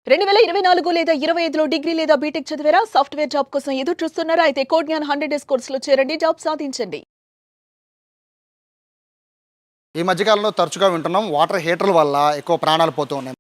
2024 లేదా 25లో డిగ్రీ లేదా బీటెక్ చదివారా? సాఫ్ట్‌వేర్ జాబ్ కోసం ఎదురు చూస్తున్నారా? అయితే కోడ్ జ్ఞాన్ 100 డేస్ కోర్సులో చేరండి, జాబ్ సాధించండి. ఈ మధ్య కాలంలో తరచుగా వింటున్నాం వాటర్ హీటర్ల వల్ల ఎక్కువ ప్రాణాలు పోతూ ఉన్నాయి.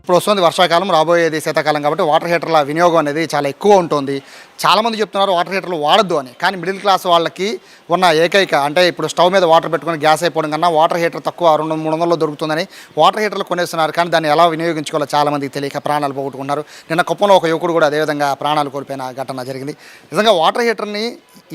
ఇప్పుడు వస్తుంది వర్షాకాలం, రాబోయేది శీతాకాలం కాబట్టి వాటర్ హీటర్ల వినియోగం అనేది చాలా ఎక్కువ ఉంటుంది. చాలామంది చెప్తున్నారు వాటర్ హీటర్లు వాడద్దు అని. కానీ మిడిల్ క్లాస్ వాళ్ళకి ఉన్న ఏకైక అంటే ఇప్పుడు స్టవ్ మీద వాటర్ పెట్టుకొని గ్యాస్ అయిపోవడం కన్నా వాటర్ హీటర్ తక్కువ 200-300లో దొరుకుతుందని వాటర్ హీటర్లు కొనేస్తున్నారు. కానీ దాన్ని ఎలా వినియోగించుకోవాలో చాలామందికి తెలియక ప్రాణాలు పోగొట్టుకుంటున్నారు. నిన్న కుప్పంలో ఒక యువకుడు కూడా అదేవిధంగా ప్రాణాలు కోల్పోయిన ఘటన జరిగింది. నిజంగా వాటర్ హీటర్ని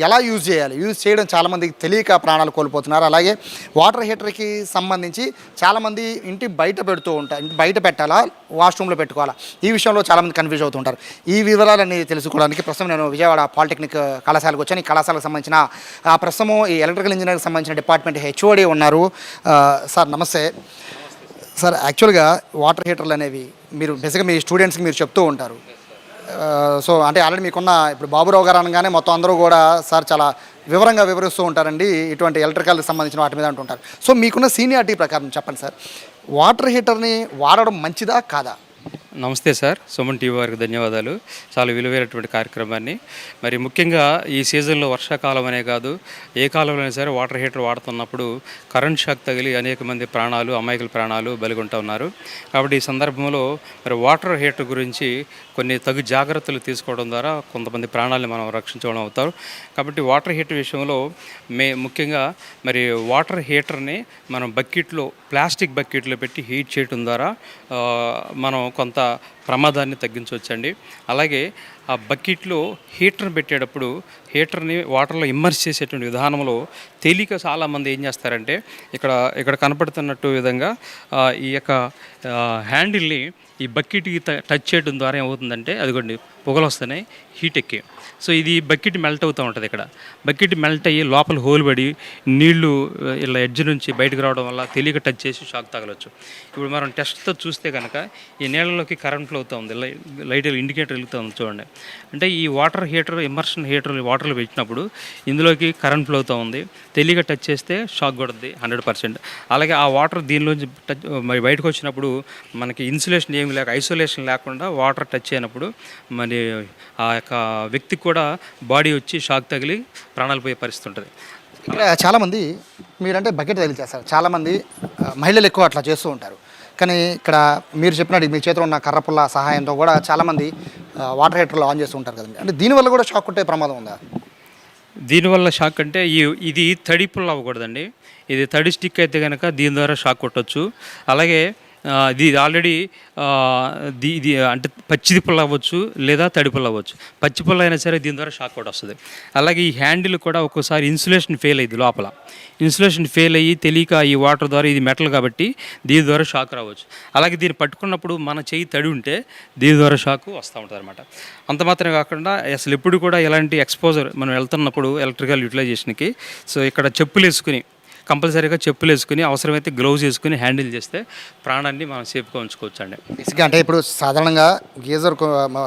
ఎలా యూజ్ చేయాలి, యూజ్ చేయడం చాలామందికి తెలియక ప్రాణాలు కోల్పోతున్నారు. అలాగే వాటర్ హీటర్కి సంబంధించి చాలామంది ఇంటి బయట పెడుతూ ఉంటారు. ఇంటి బయట పెట్టాలా, వాష్రూమ్లో పెట్టుకోవాలా, ఈ విషయంలో చాలామంది కన్ఫ్యూజ్ అవుతుంటారు. ఈ వివరాలన్నీ తెలుసుకోవడానికి ప్రస్తుతం నేను విజయవాడ పాలిటెక్నిక్ కళాశాలకు వచ్చాను. ఈ కళాశాలకు సంబంధించిన ప్రస్తుతం ఈ ఎలక్ట్రికల్ ఇంజనీరింగ్కి సంబంధించిన డిపార్ట్మెంట్ హెచ్ఓడి ఉన్నారు. సార్ నమస్తే. సార్ యాక్చువల్గా వాటర్ హీటర్లు అనేవి మీరు బేసిక్గా మీ స్టూడెంట్స్కి మీరు చెప్తూ ఉంటారు. సో అంటే ఆల్రెడీ మీకున్న ఇప్పుడు బాబురావు గారు అనగానే మొత్తం అందరూ కూడా సార్ చాలా వివరంగా వివరిస్తూ ఉంటారండి ఇటువంటి ఎలక్ట్రికల్కి సంబంధించిన వాటి మీద అంటుంటారు. సో మీకున్న సీనియారిటీ ప్రకారం చెప్పండి సార్, వాటర్ హీటర్ని వాడడం మంచిదా కాదా? నమస్తే సార్, సుమన్ టీవీ వారికి ధన్యవాదాలు. చాలా విలువైనటువంటి కార్యక్రమాన్ని. మరి ముఖ్యంగా ఈ సీజన్లో వర్షాకాలం అనే కాదు, ఏ కాలంలో సరే వాటర్ హీటర్ వాడుతున్నప్పుడు కరెంట్ షాక్ తగిలి అనేక మంది ప్రాణాలు, అమాయకుల ప్రాణాలు బలిగొంటూ ఉన్నారు. కాబట్టి ఈ సందర్భంలో మరి వాటర్ హీటర్ గురించి కొన్ని తగు జాగ్రత్తలు తీసుకోవడం ద్వారా కొంతమంది ప్రాణాలను మనం రక్షించడం అవుతారు. కాబట్టి వాటర్ హీటర్ విషయంలో ముఖ్యంగా మరి వాటర్ హీటర్ని మనం బకెట్లో, ప్లాస్టిక్ బకెట్లో పెట్టి హీట్ చేయడం ద్వారా మనం కొంత ప్రమాదాన్ని తగ్గించవచ్చండి. అలాగే ఆ బకెట్లో హీటర్ని పెట్టేటప్పుడు హీటర్ని వాటర్లో ఇమ్మర్స్ చేసేటువంటి విధానంలో తేలిక చాలామంది ఏం చేస్తారంటే ఇక్కడ కనపడుతున్నట్టు విధంగా ఈ యొక్క హ్యాండిల్ని ఈ బకెట్కి టచ్ చేయడం ద్వారా ఏమవుతుందంటే అదిగోండి పొగలు వస్తున్నాయి, హీట్ ఎక్కి. సో ఇది బకెట్ మెల్ట్ అవుతూ ఉంటుంది. ఇక్కడ బకెట్ మెల్ట్ అయ్యి లోపల హోల్ పడి నీళ్లు ఇలా ఎడ్జ్ నుంచి బయటకు రావడం వల్ల తెలియక టచ్ చేసి షాక్ తగలవచ్చు. ఇప్పుడు మనం టెస్ట్తో చూస్తే కనుక ఈ నీళ్ళలోకి కరెంట్ ఫ్లో అవుతూ ఉంది, లైట్ ఇండికేటర్ వెళ్తూ ఉంది చూడండి. అంటే ఈ వాటర్ హీటర్, ఇమ్మర్షన్ హీటర్ వాటర్లో పెట్టినప్పుడు ఇందులోకి కరెంట్ ఫ్లో అవుతూ ఉంది, తెలియక టచ్ చేస్తే షాక్ కొడుతుంది 100%. అలాగే ఆ వాటర్ దీనిలోంచి మరి బయటకు వచ్చినప్పుడు మనకి ఇన్సులేషన్ ఏమి లేక, ఐసోలేషన్ లేకుండా వాటర్ టచ్ అయినప్పుడు మరి ఆ యొక్క వ్యక్తికి కూడా బాడీ వచ్చి షాక్ తగిలి ప్రాణాలు పోయే పరిస్థితి ఉంటుంది. ఇక్కడ చాలామంది మీరంటే బకెట్ తగిలిచేస్తారు, చాలామంది మహిళలు ఎక్కువ అట్లా చేస్తూ ఉంటారు. కానీ ఇక్కడ మీరు చెప్పినట్టు మీ చేతిలో ఉన్న కర్రపుల్ల సహాయంతో కూడా చాలామంది వాటర్ హీటర్లు ఆన్ చేస్తూ ఉంటారు కదండి. అంటే దీనివల్ల కూడా షాక్ కొట్టే ప్రమాదం ఉందా? దీనివల్ల షాక్ అంటే ఇది తడి పుల్ల అవ్వకూడదండి. ఇది తడి స్టిక్ అయితే కనుక దీని ద్వారా షాక్ కొట్టవచ్చు. అలాగే ఇది ఆల్రెడీ ఇది అంటే పచ్చిది పుల్ల అవ్వచ్చు లేదా తడి పుల్ల అవ్వచ్చు. పచ్చి పుల్ల అయినా సరే దీని ద్వారా షాక్ కూడా వస్తుంది. అలాగే ఈ హ్యాండిల్ కూడా ఒక్కోసారి ఇన్సులేషన్ ఫెయిల్ అయ్యింది, లోపల ఇన్సులేషన్ ఫెయిల్ అయ్యి తెలియక ఈ వాటర్ ద్వారా, ఇది మెటల్ కాబట్టి దీని ద్వారా షాక్ రావచ్చు. అలాగే దీన్ని పట్టుకున్నప్పుడు మన చెయ్యి తడి ఉంటే దీని ద్వారా షాక్ వస్తూ ఉంటుంది అనమాట. అంత మాత్రమే కాకుండా అసలు ఎప్పుడు కూడా ఎలాంటి ఎక్స్పోజర్ మనం వెళ్తున్నప్పుడు ఎలక్ట్రికల్ యూటిలైజేషన్కి సో ఇక్కడ చెప్పులు వేసుకుని, కంపల్సరీగా చెప్పులు వేసుకుని, అవసరమైతే గ్లౌజ్ వేసుకుని హ్యాండిల్ చేస్తే ప్రాణాన్ని మనం సేఫ్గా ఉంచుకోవచ్చు అండి. బేసిక్గా అంటే ఇప్పుడు సాధారణంగా గీజర్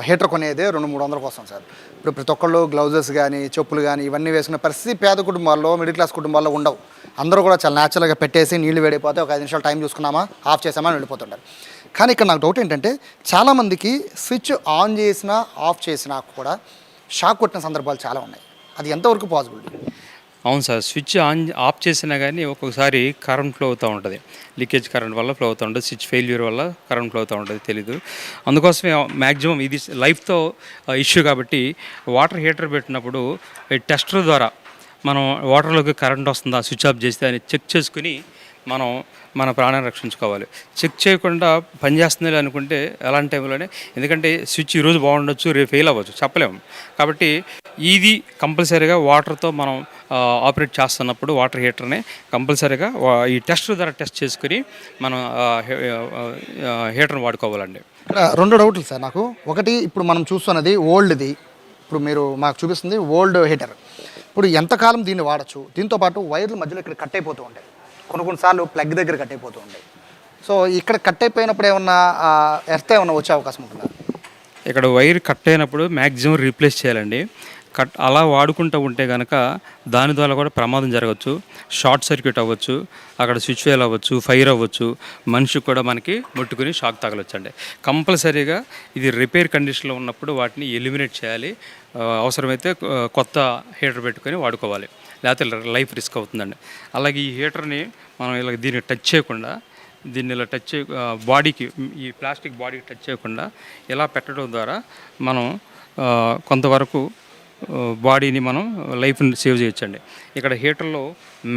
హీటర్ కొనేదే 200-300 కోసం సార్. ఇప్పుడు ప్రతి ఒక్కళ్ళు గ్లౌజెస్ కానీ, చెప్పులు కానీ ఇవన్నీ వేసుకునే పరిస్థితి పేద కుటుంబాల్లో, మిడిల్ క్లాస్ కుటుంబాల్లో ఉండవు. అందరూ కూడా చాలా న్యాచురల్గా పెట్టేసి నీళ్లు వేడిపోతే ఒక 5 నిమిషాలు టైం చూసుకున్నామా, ఆఫ్ చేసామా అని వెళ్ళిపోతుంటారు. కానీ ఇక్కడ నాకు డౌట్ ఏంటంటే చాలామందికి స్విచ్ ఆన్ చేసినా ఆఫ్ చేసినా కూడా షాక్ కొట్టిన సందర్భాలు చాలా ఉన్నాయి. అది ఎంతవరకు పాసిబిలిటీ? అవును సార్, స్విచ్ ఆఫ్ చేసినా కానీ ఒక్కొక్కసారి కరెంట్ ఫ్లో అవుతూ ఉంటుంది, లీకేజ్ కరెంట్ వల్ల ఫ్లో అవుతూ ఉంటుంది, స్విచ్ ఫెయిల్యూర్ వల్ల కరెంట్ ఫ్లో అవుతూ ఉంటుంది, తెలీదు. అందుకోసమే మ్యాక్సిమం ఇది లైఫ్తో ఇష్యూ కాబట్టి వాటర్ హీటర్ పెట్టినప్పుడు టెస్టర్ ద్వారా మనం వాటర్లోకి కరెంట్ వస్తుందా, స్విచ్ ఆఫ్ చేస్తే అని చెక్ చేసుకుని మనం మన ప్రాణాన్ని రక్షించుకోవాలి. చెక్ చేయకుండా పనిచేస్తుంది అనుకుంటే అలాంటి టైంలోనే, ఎందుకంటే స్విచ్ ఈరోజు బాగుండొచ్చు, రేపు ఫెయిల్ అవ్వచ్చు, చెప్పలేము. కాబట్టి ఇది కంపల్సరీగా వాటర్తో మనం ఆపరేట్ చేస్తున్నప్పుడు వాటర్ హీటర్ని కంపల్సరీగా ఈ టెస్ట్ ద్వారా టెస్ట్ చేసుకుని మనం హీటర్ని వాడుకోవాలండి. ఇక్కడ 2 డౌట్లు సార్ నాకు. ఒకటి, ఇప్పుడు మనం చూస్తున్నది ఓల్డ్ది, ఇప్పుడు మీరు మాకు చూపిస్తుంది ఓల్డ్ హీటర్. ఇప్పుడు ఎంతకాలం దీన్ని వాడచ్చు? దీంతోపాటు వైర్లు మధ్యలో ఇక్కడ కట్ అయిపోతూ ఉంటాయి, కొన్నిసార్లు ప్లగ్ దగ్గర కట్ అయిపోతూ ఉంటాయి. సో ఇక్కడ కట్ అయిపోయినప్పుడు ఏమన్నా ఎర్త్ ఏమన్నా వచ్చే అవకాశం ఉంటుందా? ఇక్కడ వైర్ కట్ అయినప్పుడు మ్యాక్సిమం రీప్లేస్ చేయాలండి. అలా వాడుకుంటూ ఉంటే కనుక దాని ద్వారా కూడా ప్రమాదం జరగవచ్చు, షార్ట్ సర్క్యూట్ అవ్వచ్చు, అక్కడ స్విచ్ ఫెయిల్ అవ్వచ్చు, ఫైర్ అవ్వచ్చు, మనిషికి కూడా మనకి ముట్టుకుని షాక్ తగలొచ్చండి. కంపల్సరీగా ఇది రిపేర్ కండిషన్లో ఉన్నప్పుడు వాటిని ఎలిమినేట్ చేయాలి. అవసరమైతే కొత్త హీటర్ పెట్టుకొని వాడుకోవాలి, లేకపోతే లైఫ్ రిస్క్ అవుతుందండి. అలాగే ఈ హీటర్ని మనం ఇలా దీన్ని టచ్ చేయకుండా, దీన్ని ఇలా టచ్ బాడీకి, ఈ ప్లాస్టిక్ బాడీకి టచ్ చేయకుండా ఇలా పెట్టడం ద్వారా మనం కొంతవరకు బాడీని మనం లైఫ్ని సేవ్ చేయొచ్చండి. ఇక్కడ హీటర్లో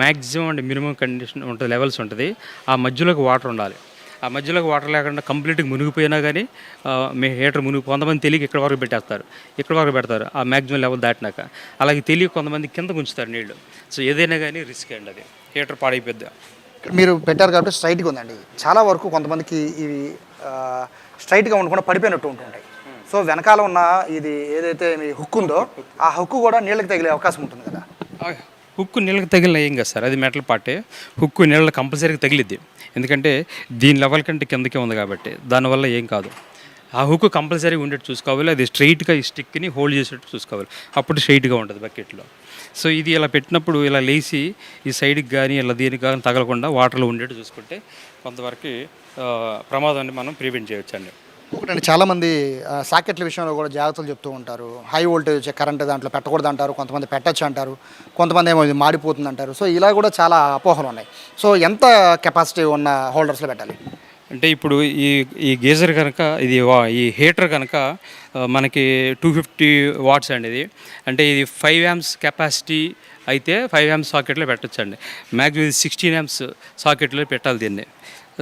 మ్యాక్సిమం అండ్ మినిమం కండిషన్ ఉంటుంది, లెవెల్స్ ఉంటుంది. ఆ మధ్యలోకి వాటర్ ఉండాలి. ఆ మధ్యలోకి వాటర్ లేకుండా కంప్లీట్గా మునిగిపోయినా కానీ మీ హీటర్ కొంతమంది తెలియక ఇక్కడ వరకు పెట్టేస్తారు, ఇక్కడ వరకు పెడతారు ఆ మ్యాక్సిమం లెవెల్ దాటినాక. అలాగే తెలియక కొంతమంది కింద ఉంచుతారు నీళ్ళు. సో ఏదైనా కానీ రిస్క్ అండి, అది హీటర్ పాడైపోద్ది. మీరు పెట్టారు కాబట్టి స్ట్రైట్గా ఉందండి. చాలా వరకు కొంతమందికి ఇవి స్ట్రైట్గా ఉండకుండా పడిపోయినట్టు ఉంటుంటాయి. సో వెనకాల ఉన్న ఇది ఏదైతే మీ హుక్ ఉందో ఆ హుక్ కూడా నీళ్ళకి తగిలే అవకాశం ఉంటుంది కదా. హుక్కు నీళ్ళకి తగిలిన ఏం కదా సార్, అది మెటల్ పార్టే. హుక్కు నీళ్ళకి కంపల్సరీగా తగిలిద్ది, ఎందుకంటే దీని లెవెల్ కంటే కిందకే ఉంది కాబట్టి. దానివల్ల ఏం కాదు. ఆ హుక్ కంపల్సరీగా ఉండేట్టు చూసుకోవాలి. అది స్ట్రైట్గా ఈ స్టిక్ని హోల్డ్ చేసేట్టు చూసుకోవాలి, అప్పుడు స్ట్రైట్గా ఉంటుంది బకెట్లో. సో ఇది ఇలా పెట్టినప్పుడు ఇలా లేచి ఈ సైడ్కి కానీ ఇలా దీనికి కానీ తగలకుండా వాటర్లో ఉండేట్టు చూసుకుంటే కొంతవరకు ప్రమాదాన్ని మనం ప్రివెంట్ చేయొచ్చండి. ఒకటండి, చాలామంది సాకెట్ల విషయంలో కూడా జాగ్రత్తలు చెప్తూ ఉంటారు. హై వోల్టేజ్ కరెంట్ దాంట్లో పెట్టకూడదు అంటారు, కొంతమంది పెట్టచ్చు అంటారు, కొంతమంది ఏమో ఇది మాడిపోతుంది అంటారు. సో ఇలా కూడా చాలా అపోహలు ఉన్నాయి. సో ఎంత కెపాసిటీ ఉన్న హోల్డర్స్లో పెట్టాలి అంటే ఇప్పుడు ఈ గేజర్ కనుక ఈ హీటర్ కనుక మనకి 250 వాట్స్ అండి ఇది. అంటే ఇది 5 amps కెపాసిటీ అయితే 5 amps సాకెట్లో పెట్టచ్చండి. మ్యాక్సిమం ఇది 16 amps సాకెట్లో పెట్టాలి దీన్ని.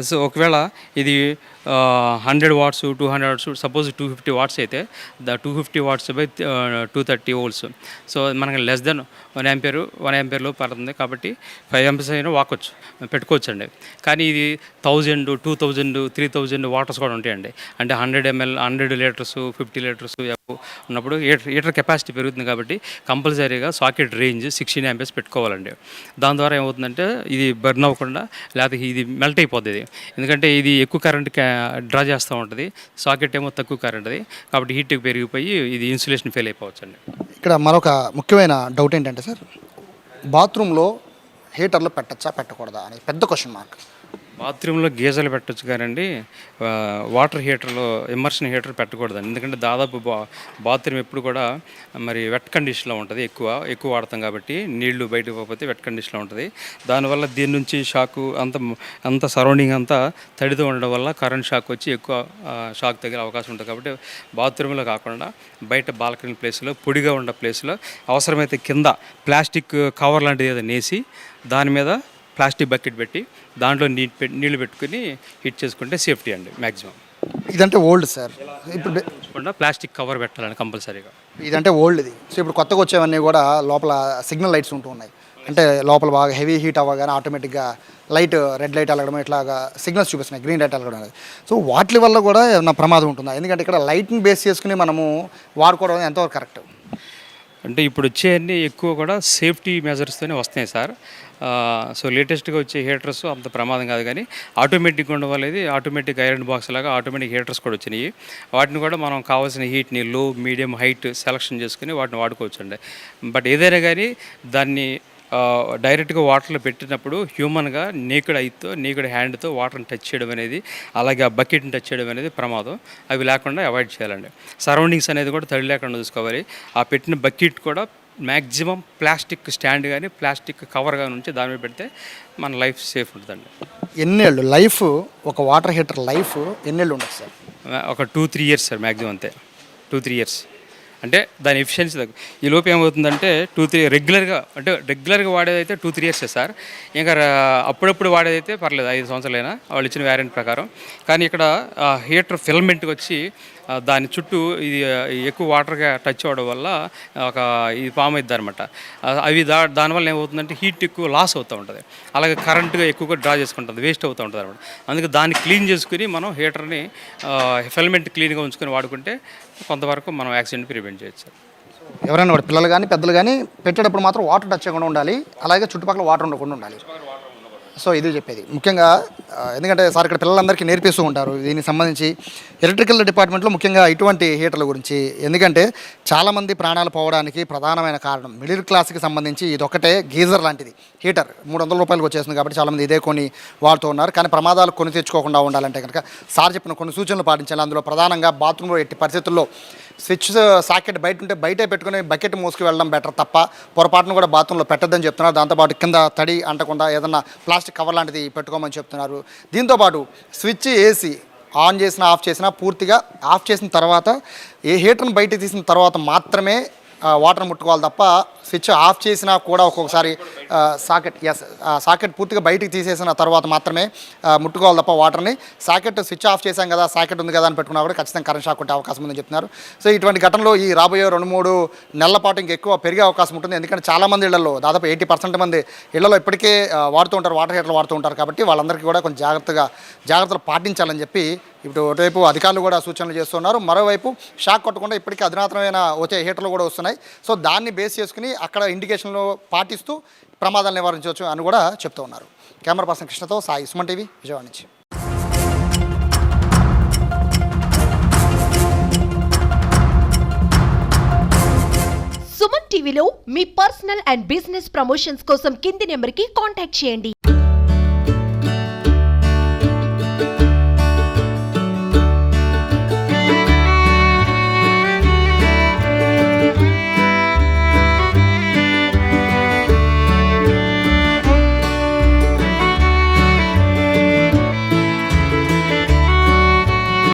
సో ఒకవేళ ఇది 100 వాట్స్ 200 వాట్స్, సపోజ్ 250 వాట్స్ అయితే 250 వాట్స్ బై 230 volts. సో మనకి లెస్ దెన్ 1 ఆంపియర్లో పడుతుంది కాబట్టి 5 amps అయినా పెట్టుకోవచ్చు అండి. కానీ ఇది 1000, 2000, 3000 వాటర్స్ కూడా ఉంటాయండి. అంటే 100 ml, 100 లీటర్స్, 50 లీటర్స్ ఉన్నప్పుడు హీటర్ కెపాసిటీ పెరుగుతుంది కాబట్టి కంపల్సరీగా సాకెట్ రేంజ్ 16 amps పెట్టుకోవాలండి. దాని ద్వారా ఏమవుతుందంటే ఇది బర్న్ అవ్వకుండా, లేకపోతే ఇది మెల్ట్ అయిపోతుంది. ఎందుకంటే ఇది ఎక్కువ కరెంట్ డ్రా చేస్తూ ఉంటుంది, సాకెట్ ఏమో తక్కువ కరెంట్ అది కాబట్టి హీట్ పెరిగిపోయి ఇది ఇన్సులేషన్ ఫెయిల్ అయిపోవచ్చు అండి. ఇక్కడ మరొక ముఖ్యమైన డౌట్ ఏంటంటే సార్, బాత్రూంలో హీటర్లు పెట్టచ్చా పెట్టకూడదా అని పెద్ద క్వశ్చన్ మార్క్. బాత్రూంలో గీజర్లు పెట్టచ్చు కానండి, వాటర్ హీటర్లో ఇమ్మర్షన్ హీటర్ పెట్టకూడదండి. ఎందుకంటే దాదాపు బాత్రూమ్ ఎప్పుడు కూడా మరి వెట్ కండిషన్లో ఉంటుంది, ఎక్కువ వాడతాం కాబట్టి నీళ్లు బయటకు పోకపోతే వెట్ కండిషన్లో ఉంటుంది. దానివల్ల దీని నుంచి షాకు అంత సరౌండింగ్ అంతా తడితో ఉండడం వల్ల కరెంట్ షాక్ వచ్చి ఎక్కువ షాక్ తగిలే అవకాశం ఉంటుంది. కాబట్టి బాత్రూంలో కాకుండా బయట బాల్కనీ ప్లేస్లో, పొడిగా ఉన్న ప్లేస్లో అవసరమైతే కింద ప్లాస్టిక్ కవర్ లాంటిది ఏదో నేసి దాని మీద ప్లాస్టిక్ బకెట్ పెట్టి దాంట్లో నీళ్ళు పెట్టుకుని హీట్ చేసుకుంటే సేఫ్టీ అండి మ్యాక్సిమం. ఇదంటే ఓల్డ్ సార్, ఇప్పుడు ప్లాస్టిక్ కవర్ పెట్టాలండి కంపల్సరీగా. ఇదంటే ఓల్డ్ ఇది. సో ఇప్పుడు కొత్తగా వచ్చేవన్నీ కూడా లోపల సిగ్నల్ లైట్స్ ఉంటూ ఉన్నాయి. అంటే లోపల బాగా హెవీ హీట్ అవ్వగానే ఆటోమేటిక్గా రెడ్ లైట్ అలగడం, ఇట్లాగా సిగ్నల్స్ చూపిస్తున్నాయి, గ్రీన్ లైట్ అలగడం అనేది. సో వాటి వల్ల కూడా ఏమన్నా ప్రమాదం ఉంటుందా? ఎందుకంటే ఇక్కడ లైట్ని బేస్ చేసుకుని మనము వాడుకోవడం ఎంతవరకు కరెక్ట్? అంటే ఇప్పుడు వచ్చేవన్నీ ఎక్కువ కూడా సేఫ్టీ మెజర్స్తోనే వస్తున్నాయి సార్. సో లేటెస్ట్గా వచ్చే హీటర్స్ అంత ప్రమాదం కాదు, కానీ ఆటోమేటిక్గా ఉండడం వల్ల ఇది ఆటోమేటిక్ ఐరన్ బాక్స్ లాగా ఆటోమేటిక్ హీటర్స్ కూడా వచ్చినాయి. వాటిని కూడా మనం కావాల్సిన హీట్ని లో, మీడియం, హైట్ సెలెక్షన్ చేసుకుని వాటిని వాడుకోవచ్చు అండి. బట్ ఏదైనా కానీ దాన్ని డైరెక్ట్గా వాటర్లో పెట్టినప్పుడు హ్యూమన్గా నేకుడ్ హ్యాండ్తో వాటర్ని టచ్ చేయడం అనేది, అలాగే ఆ బకెట్ని టచ్ చేయడం అనేది ప్రమాదం. అవి లేకుండా అవాయిడ్ చేయాలండి. సరౌండింగ్స్ అనేది కూడా తడి లేకుండా చూసుకోవాలి. ఆ పెట్టిన బకెట్ కూడా మ్యాక్సిమం ప్లాస్టిక్ స్టాండ్ కానీ ప్లాస్టిక్ కవర్ కానీ ఉంచి దాని మీద పెడితే మన లైఫ్ సేఫ్ ఉంటుందండి. ఎన్నేళ్ళు లైఫ్, ఒక వాటర్ హీటర్ లైఫ్ ఎన్నేళ్ళు ఉండదు సార్? ఒక 2-3 years సార్ మ్యాక్సిమం, అంతే 2-3 years. అంటే దాని ఎఫిషియన్సీ ఈ లోపు ఏమవుతుందంటే రెగ్యులర్గా వాడేదైతే 2-3 years సార్. ఇంకా అప్పుడప్పుడు వాడేదైతే పర్లేదు 5 సంవత్సరాలైనా వాళ్ళు ఇచ్చిన వ్యారెంటీ ప్రకారం. కానీ ఇక్కడ హీటర్ ఫిలమెంట్కి వచ్చి దాని చుట్టూ ఇది ఎక్కువ వాటర్గా టచ్ అవ్వడం వల్ల ఇది ఫామ్ అవుతుంది అనమాట. అవి దానివల్ల ఏమవుతుందంటే హీట్ ఎక్కువ లాస్ అవుతూ ఉంటుంది, అలాగే కరెంట్గా ఎక్కువగా డ్రా చేసుకుంటుంది, వేస్ట్ అవుతూ ఉంటుంది అనమాట. అందుకే దాన్ని క్లీన్ చేసుకుని మనం హీటర్ని ఫిలమెంట్ క్లీన్గా ఉంచుకొని వాడుకుంటే కొంతవరకు మనం యాక్సిడెంట్ ప్రివెంట్ చేయొచ్చు. ఎవరైనా వాడు పిల్లలు కానీ పెద్దలు కానీ పెట్టేటప్పుడు మాత్రం వాటర్ టచ్ చేయకుండా ఉండాలి, అలాగే చుట్టుపక్కల వాటర్ ఉండకుండా ఉండాలి. సో ఇది చెప్పేది ముఖ్యంగా ఎందుకంటే సార్ ఇక్కడ పిల్లలందరికీ నేర్పిస్తూ ఉంటారు దీనికి సంబంధించి ఎలక్ట్రికల్ డిపార్ట్మెంట్లో ముఖ్యంగా ఇటువంటి హీటర్ల గురించి. ఎందుకంటే చాలామంది ప్రాణాలు పోవడానికి ప్రధానమైన కారణం మిడిల్ క్లాస్కి సంబంధించి ఇదొక్కటే గీజర్ లాంటిది హీటర్ 300 రూపాయలకు వచ్చేస్తుంది కాబట్టి చాలామంది ఇదే కొని వాడుతూ ఉన్నారు. కానీ ప్రమాదాలు కొని తెచ్చుకోకుండా ఉండాలంటే కనుక సార్ చెప్పిన కొన్ని సూచనలు పాటించాలి. అందులో ప్రధానంగా బాత్రూంలో ఎట్టి పరిస్థితుల్లో స్విచ్ సాకెట్ బయట ఉంటే బయటే పెట్టుకుని బకెట్ మోసుకు వెళ్ళడం బెటర్ తప్ప పొరపాటును కూడా బాత్రూంలో పెట్టద్దని చెప్తున్నారు. దాంతోపాటు కింద తడి అంటకుండా ఏదన్నా ప్లాస్టిక్ కవర్ లాంటిది పెట్టుకోమని చెప్తున్నారు. దీంతోపాటు స్విచ్ ఏసీ ఆన్ చేసినా ఆఫ్ చేసినా పూర్తిగా ఆఫ్ చేసిన తర్వాత ఏ హీటర్ని బయట తీసిన తర్వాత మాత్రమే వాటర్ ముట్టుకోవాలి తప్ప స్విచ్ ఆఫ్ చేసినా కూడా ఒక్కొక్కసారి సాకెట్ పూర్తిగా బయటికి తీసేసిన తర్వాత మాత్రమే ముట్టుకోవాలి తప్ప వాటర్ని. సాకెట్ స్విచ్ ఆఫ్ చేశాం కదా సాకెట్ ఉంది కదా అని పెట్టుకున్నా కూడా ఖచ్చితంగా కరెంట్ షాక్ కొట్టే అవకాశం ఉందని చెప్తున్నారు. సో ఇటువంటి ఘటనలో ఈ రాబోయే 2-3 నెలల పాటు ఇంకెక్కువ పెరిగే అవకాశం ఉంటుంది. ఎందుకంటే చాలామంది ఇళ్లలో దాదాపు 80% మంది ఇళ్లలో ఇప్పటికే వాడుతూ ఉంటారు, వాటర్ హీటర్లు వాడుతూ ఉంటారు. కాబట్టి వాళ్ళందరికీ కూడా కొంచెం జాగ్రత్తలు పాటించాలని చెప్పి ఇప్పుడు ఒకవైపు అధికారులు కూడా సూచనలు చేస్తున్నారు. మరోవైపు షాక్ కొట్టకుండా ఇప్పటికీ అధునాతనమైన వచ్చే హీటర్లు కూడా వస్తున్నాయి. సో దాన్ని బేస్ చేసుకుని అక్కడ ఇండికేషన్లు పాటిస్తూ ప్రమాదాలు నివారించవచ్చు అని కూడా చెప్తూ ఉన్నారు. కెమెరా పర్సన్ కృష్ణతో సాయి, సుమన్ టీవీ, విజయవాడ నుంచి. సుమన్ టీవీలో మీ పర్సనల్ అండ్ బిజినెస్ ప్రమోషన్స్ కోసం కింది నెంబర్కి కాంటాక్ట్ చేయండి.